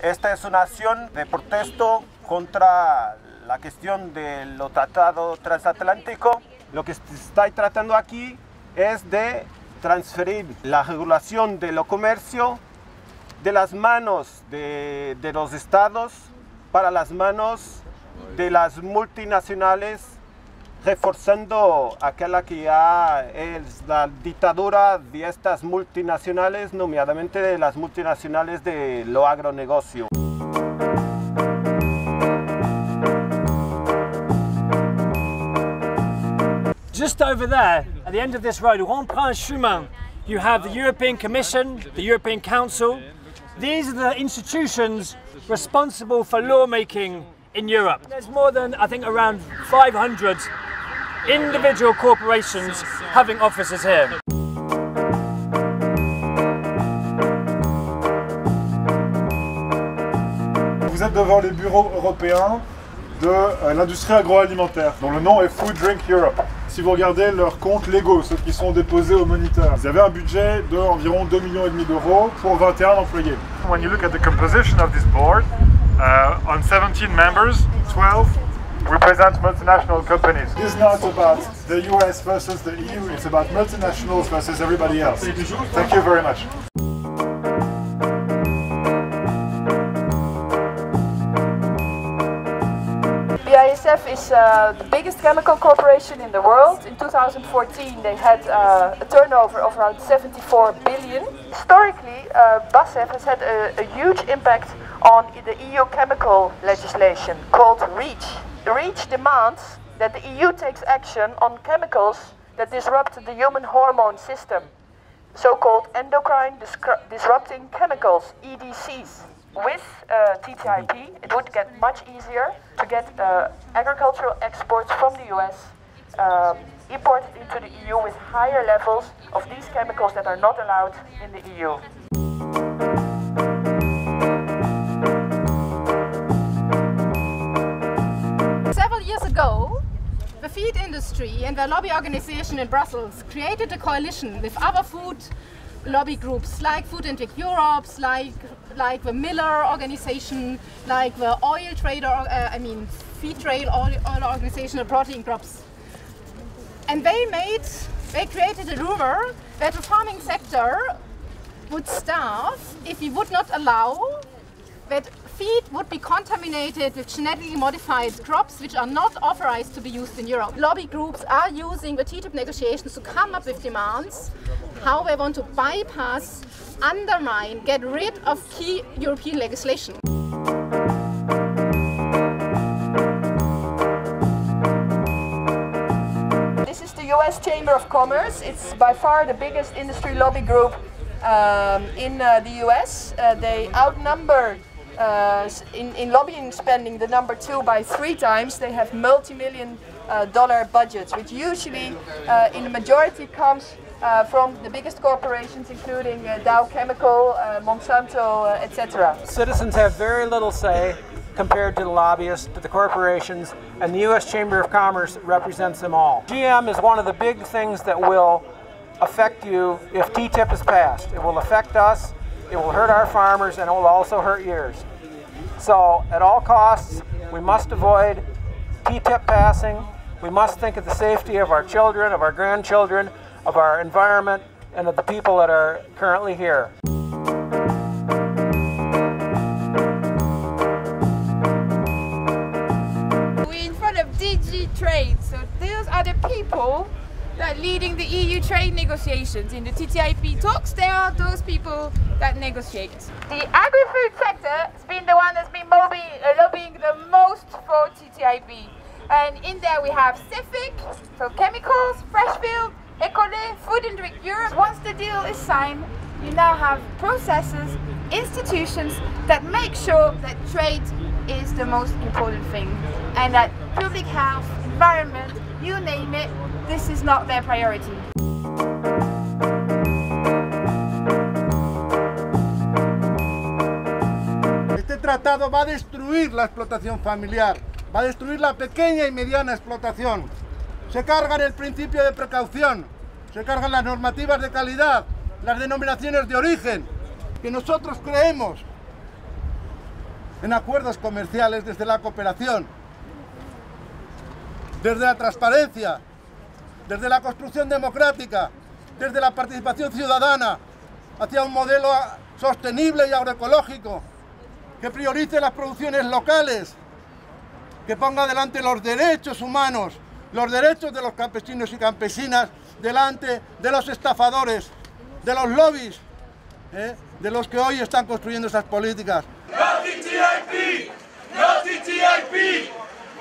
Esta es una acción de protesto contra la cuestión de los tratados transatlánticos. Lo que se está tratando aquí es de transferir la regulación de lo comercio de las manos de los estados para las manos de las multinacionales, reforzando aquella que ya es la dictadura de estas multinacionales, nominadamente de las multinacionales de lo agronegocio. Just over there, at the end of this road, Rond-Point Chemin, you have the European Commission, the European Council. These are the institutions responsible for lawmaking in Europe. There's more than, I think, around 500 individual corporations having offices here. Vous êtes devant les bureaux européens de l'industrie agroalimentaire, dont le nom est Food Drink Europe. Si vous regardez leurs comptes légaux, ceux qui sont déposés au moniteur, ils avaient un budget d'environ 2,5 millions d'euros pour 21 employés. When you look at the composition of this board, on 17 members, 12 represent multinational companies. It is not about the US versus the EU, it's about multinationals versus everybody else. Thank you very much. BASF is the biggest chemical corporation in the world. In 2014 they had a turnover of around 74 billion. Historically, BASF has had a huge impact on the EU chemical legislation called REACH. REACH demands that the EU takes action on chemicals that disrupt the human hormone system, so-called endocrine disrupting chemicals, EDCs. With TTIP, it would get much easier to get agricultural exports from the US imported into the EU with higher levels of these chemicals that are not allowed in the EU. Several years ago, the feed industry and the lobby organization in Brussels created a coalition with other food lobby groups like Food and Drink Europe, like the Miller organization, like the oil trader, feed trade oil organization of protein crops. And they created a rumor that the farming sector would starve if we would not allow that feed would be contaminated with genetically modified crops which are not authorized to be used in Europe. Lobby groups are using the TTIP negotiations to come up with demands how they want to bypass, undermine, get rid of key European legislation. This is the US Chamber of Commerce. It's by far the biggest industry lobby group in the US. They outnumber in lobbying spending the number 2 by 3 times. They have multi-million dollar budgets, which usually in the majority comes from the biggest corporations, including Dow Chemical, Monsanto, etc. Citizens have very little say compared to the lobbyists, to the corporations, and the U.S. Chamber of Commerce represents them all. GM is one of the big things that will affect you if TTIP is passed. It will affect us, it will hurt our farmers, and it will also hurt yours. So at all costs, we must avoid TTIP passing. We must think of the safety of our children, of our grandchildren, of our environment, and of the people that are currently here. We're in front of DG Trade, so those are the people that are leading the EU trade negotiations. In the TTIP talks, they are those people that negotiate. The agri-food sector has been the one that's been lobbying the most for TTIP. And in there we have Civic, so chemicals, Freshfield, Ecole, Food and Drink Europe. Once the deal is signed, you now have processes, institutions that make sure that trade is the most important thing. And that public health, environment, you name it, this is not their priority. Este tratado va a destruir la explotación familiar, va a destruir la pequeña y mediana explotación. Se cargan el principio de precaución, se cargan las normativas de calidad, las denominaciones de origen, que nosotros creemos en acuerdos comerciales desde la cooperación, desde la transparencia, desde la construcción democrática, desde la participación ciudadana, hacia un modelo sostenible y agroecológico, que priorice las producciones locales, que ponga adelante los derechos humanos, los derechos de los campesinos y campesinas, delante de los estafadores, de los lobbies, de los que hoy están construyendo esas políticas. No TTIP! No TTIP!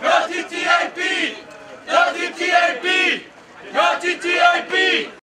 No TTIP! No TTIP! No TTIP!